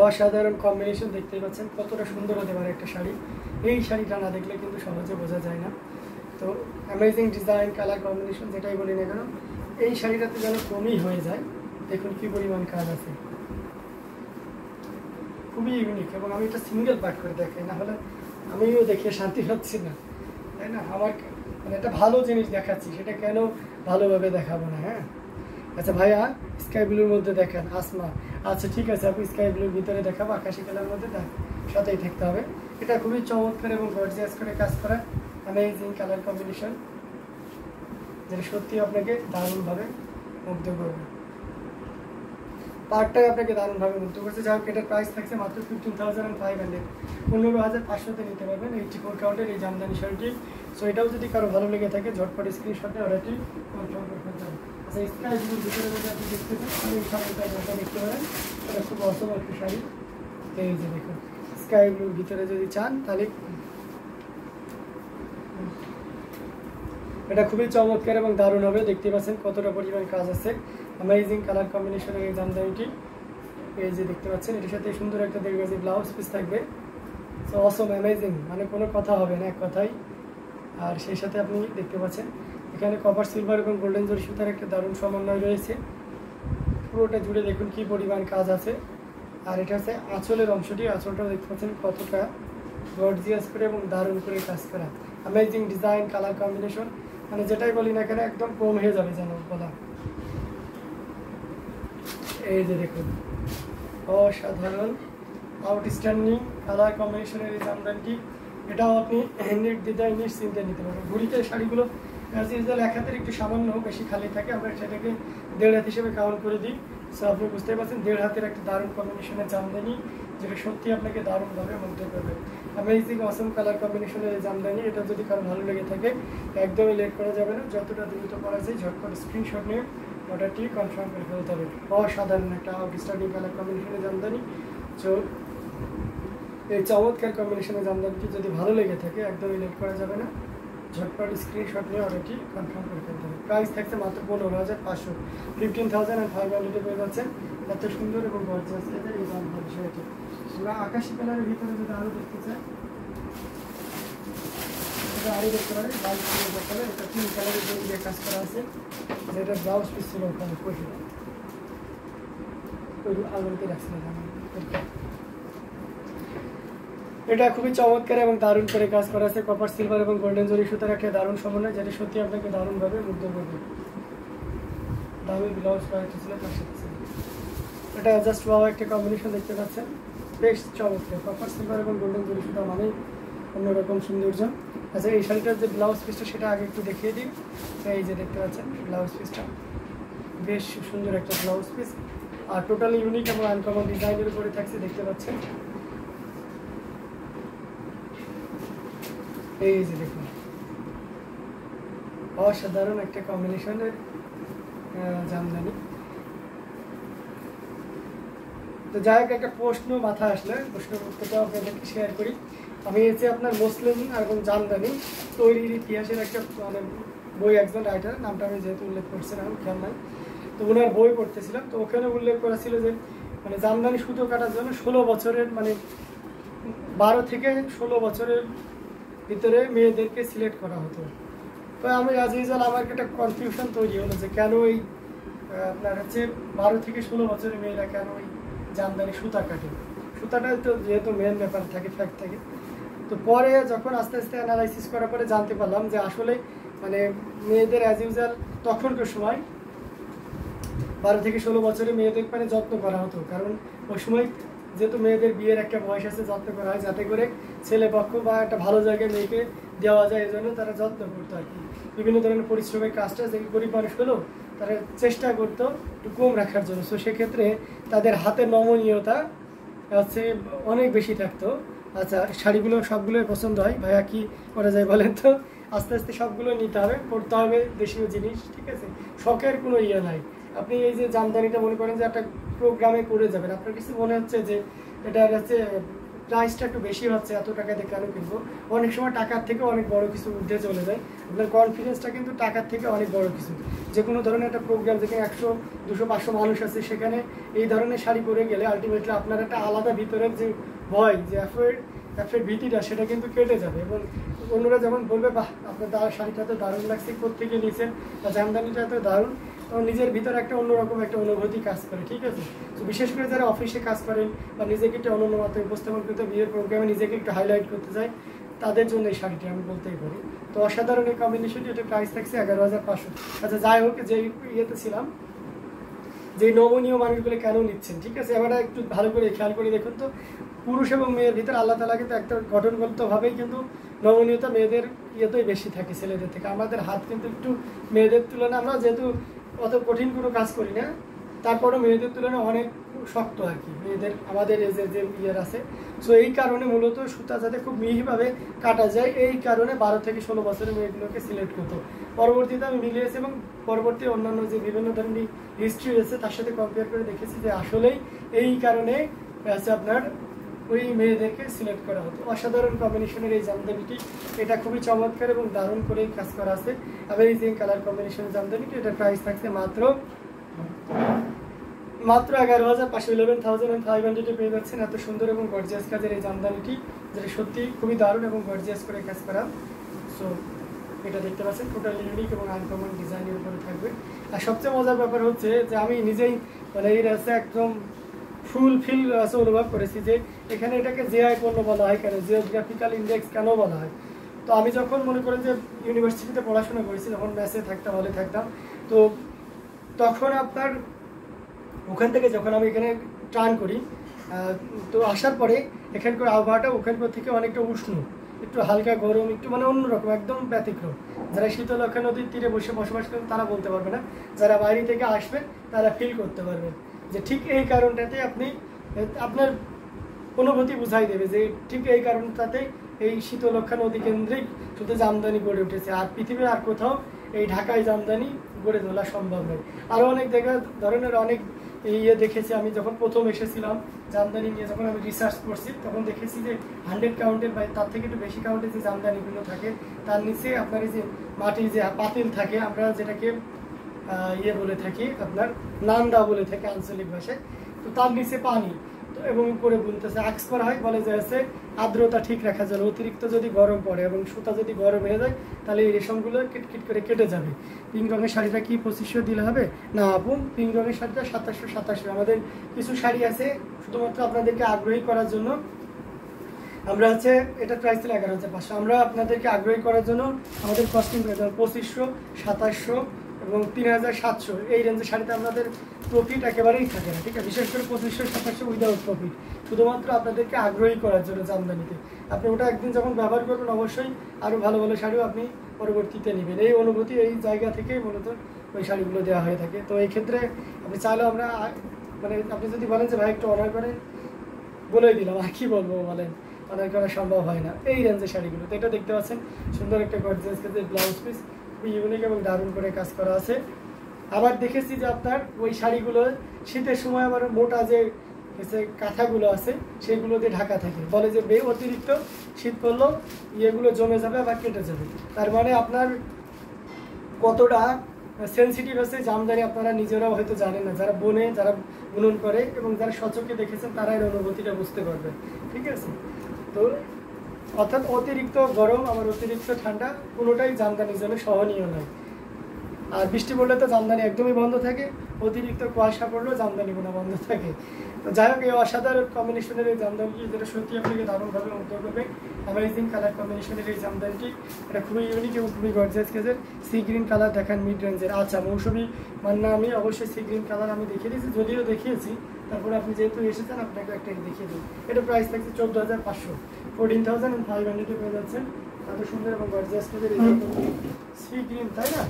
অসাধারণ কম্বিনেশন দেখতেই পাচ্ছেন কতটা সুন্দর হতে পারে একটা শাড়ি। এই শাড়িটা না দেখলে কিন্তু সহজে বোঝা যায় না। তো অ্যামেজিং ডিজাইন, কালার কম্বিনেশন যেটাই বলি না কেন, এই শাড়িটাতে যেন কমই হয়ে যায়। দেখুন কি পরিমাণ কাজ আছে, খুবই ইউনিক। এবং আমি এটা সিঙ্গেল পার্ট করে দেখাই, না হলে আমিও দেখে শান্তি পাচ্ছি না, তাই না? আমার মানে একটা ভালো জিনিস দেখাচ্ছি, সেটা কেন ভালোভাবে দেখাবো না? হ্যাঁ, আচ্ছা ভাইয়া স্কাই ব্লুর মধ্যে দেখেন আসমা। আচ্ছা ঠিক আছে, আপনি স্কাই ব্লুর ভিতরে দেখাবো, আকাশি কালার মধ্যে সাথেই থাকতে হবে। এটা খুবই চমৎকার এবং গর্জিয়াস করে কাজ করা অ্যামেজিং কালার কম্বিনেশন, যেটা সত্যি আপনাকে দারুণভাবে মুগ্ধ করবে। পার্টটাই আপনাকে দারুণভাবে মুগ্ধ করছে। যাই হোক, এটার প্রাইস থাকছে মাত্র 15,500, 15,500 নিতে পারবেন 84 কাউন্টের এই জামদানি শাড়িটি। সো এটাও যদি কারো ভালো লেগে থাকে ঝটপট স্ক্রিনশটে অর্ডারটি কনফার্ম করে ফেলতে হবে। আচ্ছা, স্কাই ব্লুর ভিতরে যদি আপনি দেখতে চান, আমি এই শাড়িটা দেখতে পারেন, এটা খুব অসম একটা শাড়ি। এই যে দেখুন, স্কাই ব্লুর ভিতরে যদি চান তাহলে এটা খুবই চমৎকার এবং দারুণ হবে। দেখতে পাচ্ছেন কতটা পরিমাণ কাজ আছে। অ্যামেজিং কালার কম্বিনেশনের এই জামদানিটি, এই যে দেখতে পাচ্ছেন, এটার সাথে সুন্দর একটা দেখবেন ব্লাউজ পিস থাকবে। সো অসম, অ্যামেজিং, মানে কোনো কথা হবে না এক কথাই। আর সেই সাথে আপনি দেখতে পাচ্ছেন এখানে কপার সিলভার এবং গোল্ডেন জরি সুতার একটা দারুণ সমন্বয় রয়েছে। পুরোটা জুড়ে দেখুন কি পরিমাণ কাজ আছে। আর এটা হচ্ছে আঁচলের অংশটি, আঁচলটাও দেখতে পাচ্ছেন কতটা গর্জিয়াস করে এবং দারুণ করে কাজ করা। অ্যামেজিং ডিজাইন, কালার কম্বিনেশন, মানে যেটাই বলি না কেন একদম কম হয়ে যাবে যেন বলা। এই যে দেখুন, অসাধারণ আউটস্ট্যান্ডিং কালার কম্বিনেশনের এই জামদানিটি, এটাও আপনি নির্দ্বিধায় নিশ্চিন্তে নিতে পারবেন। ঘুরিতে শাড়িগুলো অ্যাজ ইউজুয়াল এক হাতের একটু সামান্য বেশি খালি থাকে, আমরা সেটাকে 1.5 হাত হিসেবে কাউন্ট করে দিই। সো আপনি বুঝতে পারছেন 1.5 হাতের একটা দারুণ কম্বিনেশনের জামদানি, যেটা সত্যি আপনাকে দারুণভাবে মুগ্ধ করবে। অ্যামেজিং অসম কালার কম্বিনেশনের এই জামদানি, এটা যদি কারো ভালো লেগে থাকে একদমই লেট করা যাবে না, যতটা দ্রুত করা যায় ঝটপট স্ক্রিনশট নিয়ে অর্ডারটি কনফার্ম করে ফেলতে হবে। অসাধারণ একটা আউটস্ট্যান্ডিং কালার কম্বিনেশনের জামদানি। সো এই চমৎকার কম্বিনেশনের জামদানিটি যদি ভালো লেগে থাকে একদমই লেট করা যাবে না, ঝটপট স্ক্রিনশট নিয়ে অর্ডারটি কনফার্ম করে ফেলতে হবে। প্রাইস থাকছে মাত্র 15,500, 15,500 পেয়ে যাচ্ছেন এত সুন্দর এবং গর্জিয়াস এই জামদানি শাড়িটি। আমরা আকাশি কালারের ভিতরে যদি আরও দেখতে চাই, এটা আরও দেখতে পারেন, লাইট দেখতে পারেন, এটা 3 কালারের যে কাজ করা আছে, যেটা ব্লাউজ পিস ছিল ওখানে কষে ওই আগুনকে রাখছিলাম। এটা খুবই চমৎকার এবং দারুণ করে কাজ করা আছে, কপার সিলভার এবং গোল্ডেন জরি সুতার একটা দারুণ সমন্বয়, যেটা সত্যি আপনাকে দারুণভাবে মুগ্ধ করবে। দামি ব্লাউজ কয়েকটা ছিল তার সাথে, এটা জাস্ট ওয়াও একটা কম্বিনেশন দেখতে পাচ্ছেন, বেশ চমৎকার। কপার সিলভার এবং গোল্ডেন জরি সুতা মানে অন্যরকম সৌন্দর্য। আচ্ছা, এই শাড়িটার যে ব্লাউজ পিসটা সেটা আগে একটু দেখিয়ে দিই। এই যে দেখতে পাচ্ছেন ব্লাউজ পিসটা, বেশ সুন্দর একটা ব্লাউজ পিস, আর টোটালি ইউনিক এবং আনকমন ডিজাইনের উপরে থাকছে, দেখতে পাচ্ছেন। এই যে দেখুন, অসাধারণ একটা কম্বিনেশনের জামদানি। তো যাই হোক, একটা প্রশ্ন মাথায় আসলে প্রশ্নের উত্তরটা আপনাদেরকে শেয়ার করি। আমি হচ্ছে আপনার মুসলিম এবং জামদানি তৈরির ইতিহাসের একটা মানে বই, একজন রাইটার, নামটা আমি যেহেতু উল্লেখ করছিলাম খেয়াল নাই, তো ওনার বই পড়তেছিলাম, তো ওখানে উল্লেখ করা ছিল যে মানে জামদানি সুতো কাটার জন্য 16 বছরের মানে 12 থেকে 16 বছরের ভিতরে মেয়েদেরকে সিলেক্ট করা হতো। তো আমি আজ ইউজুয়াল আমার একটা কনফিউশন তৈরি হলো যে কেন এই আপনার হচ্ছে 12 থেকে 16 বছরের মেয়েরা কেন ওই জামদানি সুতা কাটে। সুতাটা তো যেহেতু মেন ব্যাপার থাকে, ফ্যাক্ট থাকে। তো পরে যখন আস্তে আস্তে অ্যানালাইসিস করার পরে জানতে পারলাম যে আসলে মানে মেয়েদের অ্যাজ ইউজুয়াল তখনকার সময় 12 থেকে 16 বছরের মেয়েদের মানে যত্ন করা হতো, কারণ ওই সময় যেহেতু মেয়েদের বিয়ের একটা বয়স আছে, যত্ন করা হয় যাতে করে ছেলে পক্ষ বা একটা ভালো জায়গায় মেয়েকে দেওয়া যায়, এই জন্য তারা যত্ন করতো আর কি। বিভিন্ন ধরনের পরিশ্রমের কাজটা যে গরিব মানুষ হলেও তারা চেষ্টা করতো একটু কম রাখার জন্য। সো সেক্ষেত্রে তাদের হাতের নমনীয়তা হচ্ছে অনেক বেশি থাকতো। আচ্ছা, শাড়িগুলো সবগুলোই পছন্দ হয়, ভাইয়া কি করা যায় বলেন তো? আস্তে আস্তে সবগুলো নিতে হবে, করতে হবে দেশীয় জিনিস, ঠিক আছে? শখের কোনো ইয়ে নাই। আপনি এই যে জামদানিটা মনে করেন যে একটা প্রোগ্রামে করে যাবেন, আপনার কিছু মনে হচ্ছে যে এটা হচ্ছে প্রাইসটা একটু বেশি হচ্ছে, এত টাকা দিয়ে কেন কিনবো? অনেক সময় টাকার থেকে অনেক বড় কিছু উঠে চলে যায়। আপনার কনফিডেন্সটা কিন্তু টাকার থেকে অনেক বড় কিছু। যে কোনো ধরনের একটা প্রোগ্রাম যেখানে 100, 200, 500 মানুষ আছে, সেখানে এই ধরনের শাড়ি পরে গেলে আলটিমেটলি আপনার একটা আলাদা ভিতরের যে ভয়, যে অ্যাফ্রেড ভীতিটা, সেটা কিন্তু কেটে যাবে। এবং অন্যরা যখন বলবে বাহ আপনার শাড়িটা তো দারুণ লাগছে, কোত্থেকে নিয়েছেন, বা জামদানিটা তো দারুণ, তখন নিজের ভিতরে একটা অন্যরকম একটা অনুভূতি কাজ করে, ঠিক আছে? তো বিশেষ করে যারা অফিসে কাজ করেন বা নিজেকে একটু অনন্য মাত্রায় উপস্থাপন করতে, বিয়ের প্রোগ্রামে নিজেকে একটু হাইলাইট করতে চায়, তাদের জন্য এই শাড়িটি আমি বলতেই পারি। তো অসাধারণ এই কম্বিনেশনটি, এটা প্রাইস থাকছে 11,500। আচ্ছা যাই হোক, যে ইয়েতে ছিলাম, যে নমনীয় মানুষগুলো কেন নিচ্ছেন, ঠিক আছে? এবার একটু ভালো করে খেয়াল করে দেখুন তো, পুরুষ এবং মেয়ের ভিতরে আল্লাহ তাআলা কিন্তু একটা গঠনগতভাবেই কিন্তু নমনীয়তা মেয়েদের ইয়েতেই বেশি থাকে ছেলেদের থেকে। আমাদের হাত কিন্তু একটু মেয়েদের তুলনায়, আমরা যেহেতু অত কঠিন কোনো কাজ করি না, তারপরেও মেয়েদের তুলনায় অনেক শক্ত আর কি মেয়েদের, আমাদের এজের যে ইয়ের আছে। সো এই কারণে মূলত সুতা যাতে খুব মিহিভাবে কাটা যায়, এই কারণে 12 থেকে 16 বছরের মেয়েগুলোকে সিলেক্ট করতো। পরবর্তীতে আমি মিলিয়েছি এবং পরবর্তী অন্যান্য যে বিভিন্ন ধরনের হিস্ট্রি রয়েছে তার সাথে কম্পেয়ার করে দেখেছি যে আসলেই এই কারণে আছে আপনার ওই মেয়েদেরকে সিলেক্ট করা হতো। অসাধারণ কম্বিনেশনের এই জামদানিটি, এটা খুবই চমৎকার এবং দারুণ করে কাজ করা আছে। অ্যামেজিং কালার কম্বিনেশনের জামদানিটি, এটা প্রাইস থাকছে মাত্র 11,500, 11,500 পেয়ে যাচ্ছেন। এত সুন্দর এবং গর্জিয়াস কাজের এই জামদানিটি, যেটা সত্যি খুবই দারুণ এবং গর্জিয়াস করে কাজ করা। সো এটা দেখতে পাচ্ছেন টোটাল ইউনিক এবং আনকমন ডিজাইনের উপরে থাকবে। আর সবচেয়ে মজার ব্যাপার হচ্ছে যে আমি নিজেই মানে এর আছে একদম ফুল ফিল আছে অনুভব করেছি যে এখানে এটাকে জিআই পণ্য বলা হয় কেন, জিওগ্রাফিক্যাল ইন্ডেক্স কেন বলা হয়। তো আমি যখন মনে করেন যে ইউনিভার্সিটিতে পড়াশোনা করেছি, যখন মেসে থাকতাম, হলে থাকতাম, তো তখন আপনার ওখান থেকে যখন আমি এখানে টার্ন করি, তো আসার পরে এখানকার আবহাওয়াটা ওখানকার থেকে অনেকটা উষ্ণ, একটু হালকা গরম, একটু মানে অন্যরকম, একদম ব্যতিক্রম। যারা শীতলক্ষা নদীর তীরে বসে বসবাস করেন তারা বলতে পারবে না, যারা বাইরে থেকে আসবেন তারা ফিল করতে পারবেন যে ঠিক এই কারণটাতে আপনি আপনার অনুভূতি বুঝাই দেবে যে ঠিক এই কারণটাতে এই শীতলক্ষা নদী কেন্দ্রিক শুধু জামদানি গড়ে উঠেছে। আর পৃথিবীর আর কোথাও এই ঢাকায় জামদানি গড়ে তোলা সম্ভব নয়। আরও অনেক ধরনের অনেক ইয়ে দেখেছি। আমি যখন প্রথম এসেছিলাম জামদানি নিয়ে, যখন আমি রিসার্চ করছি, তখন দেখেছি যে 100 কাউন্টের বা তার থেকে একটু বেশি কাউন্টের যে জামদানিগুলো থাকে, তার নিচে আপনার এই যে মাটির যে পাতিল থাকে, আমরা যেটাকে ইয়ে বলে থাকি আপনার নান্দা বলে থাকি আঞ্চলিক ভাষায়, তো তার নিচে পানি, তো এবং উপরে বুনতেছে আক্স করা হয়, বলে যে আছে আর্দ্রতা ঠিক রাখার জন্য। অতিরিক্ত যদি গরম পড়ে এবং সুতা যদি গরম হয়ে যায়, তাহলে এই রেশমগুলো কিটকিট করে কেটে যাবে। পিঙ্ক রঙের শাড়িটা কি 2500 দিলে হবে না আপু? পিঙ্ক রঙের শাড়িটা 2787। আমাদের কিছু শাড়ি আছে শুধুমাত্র আপনাদেরকে আগ্রহী করার জন্য, আমরা হচ্ছে এটা প্রাইস ছিল 11,500। আমরা আপনাদেরকে আগ্রহী করার জন্য আমাদের কস্টিং করে দেবো 2500, 2700 এবং 3,700। এই রেঞ্জের শাড়িতে আমাদের প্রফিট একেবারেই থাকে না, ঠিক আছে? বিশেষ করে 2500, 2700 উইদাউট প্রফিট, শুধুমাত্র আপনাদেরকে আগ্রহী করার জন্য জামদানিতে। আপনি ওটা একদিন যখন ব্যবহার করবেন, অবশ্যই আরও ভালো ভালো শাড়িও আপনি পরবর্তীতে নেবেন। এই অনুভূতি এই জায়গা থেকেই মূলত ওই শাড়িগুলো দেওয়া হয়ে থাকে। তো এই ক্ষেত্রে আপনি চাইলেও আমরা মানে আপনি যদি বলেন যে ভাই একটু অর্ডার করেন, বলেই দিলাম, আর কি বলবো বলেন, অর্ডার করা সম্ভব হয় না এই রেঞ্জের শাড়িগুলো। তো এটা দেখতে পাচ্ছেন সুন্দর একটা গর্জিয়াস কাজের ব্লাউজ পিস, খুবই ইউনিক এবং দারুণ করে কাজ করা আছে। আবার দেখেছি যে আপনার ওই শাড়িগুলো শীতের সময় আবার মোটা যে কাঁথাগুলো আছে সেগুলো দিয়ে ঢাকা থাকে, বলে যে অতিরিক্ত শীত পড়লো ইয়েগুলো জমে যাবে আবার কেটে যাবে। তার মানে আপনার কতটা সেন্সিটিভ আছে জামদানি আপনারা নিজেরাও হয়তো জানেন না, যারা বোনে, যারা বুনন করে এবং যারা সচক্ষে দেখেছেন তারা এর অনুভূতিটা বুঝতে পারবে, ঠিক আছে? তো অর্থাৎ অতিরিক্ত গরম আবার অতিরিক্ত ঠান্ডা কোনোটাই জামদানির জন্য সহনীয় নয়। আর বৃষ্টি পড়লে তো জামদানি একদমই বন্ধ থাকে, অতিরিক্ত কুয়াশা পড়লেও জামদানি বোনা বন্ধ থাকে। তো যাই হোক, এই অসাধারণ কম্বিনেশনের এই জামদানিটি, যেটা সত্যি আপনাকে দারুণভাবে মুগ্ধ করবে। অ্যামেজিং কালার কম্বিনেশনের এই জামদানিটি, এটা খুবই ইউনিক এবং খুবই গর্জিয়াস কাজের। সি গ্রিন কালার দেখান মিড রেঞ্জের। আচ্ছা মৌসুমি মান্না, আমি অবশ্যই সি গ্রিন কালার আমি দেখিয়ে দিয়েছি, যদিও দেখিয়েছি, তারপরে আপনি যেহেতু এসেছেন আপনাকে একটা দেখিয়ে দিই। এটা প্রাইস থাকছে 14,500, 14,500 পেয়ে যাচ্ছেন। এত সুন্দর এবং গর্জিয়াস কাজের এই সি গ্রিন, তাই না?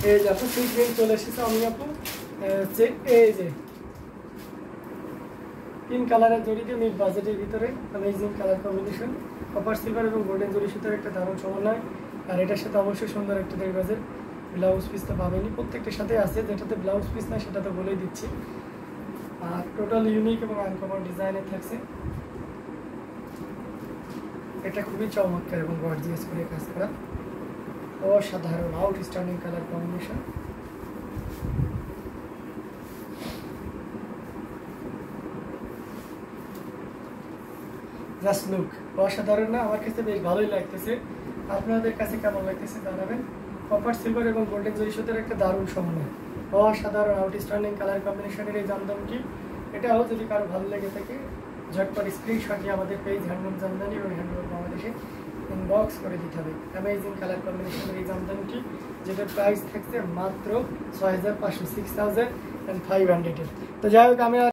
এই যে আপু সি গ্রিন চলে এসেছে। আমি আপু এই যে তিন কালারের জড়িতে মিড বাজেটের ভিতরে amazing colour combination, copper silver এবং গোল্ডেন জরি সুতার একটা দারুণ সমন্বয়। আর এটার সাথে অবশ্যই সুন্দর একটা ব্লাউজ পিস তো পাবেনি, প্রত্যেকটার সাথে আছে। যেটাতে ব্লাউজ পিস না সেটা তো বলেই দিচ্ছি। আর টোটাল ইউনিক এবং আনকমন ডিজাইনের থাকছে। এটা খুবই চমৎকার এবং গর্জিয়াস করে কাজ করা, অসাধারণ outstanding colour combination. Just look অসাধারণ না? আমার কাছে বেশ ভালোই লাগতেছে। আপনাদের কাছে কেমন লাগতেছে জানাবেন। কপার সিলভার এবং গোল্ডেন জরি সুতার একটা দারুণ সমন্বয়, অসাধারণ আউটস্ট্যান্ডিং কালার কম্বিনেশনের এই জামদানিটি। এটাও যদি কারো ভালো লেগে থাকে ঝটপট স্ক্রিনশট নিয়ে আমাদের পেজ হ্যান্ডলুম জামদানি এবং হ্যান্ডলুম বাংলাদেশে ইনবক্স করে দিতে হবে। অ্যামেজিং কালার কম্বিনেশনের এই জামদানিটি, যেটার প্রাইস থাকছে মাত্র 6500, 6500। তো যাই হোক, আমি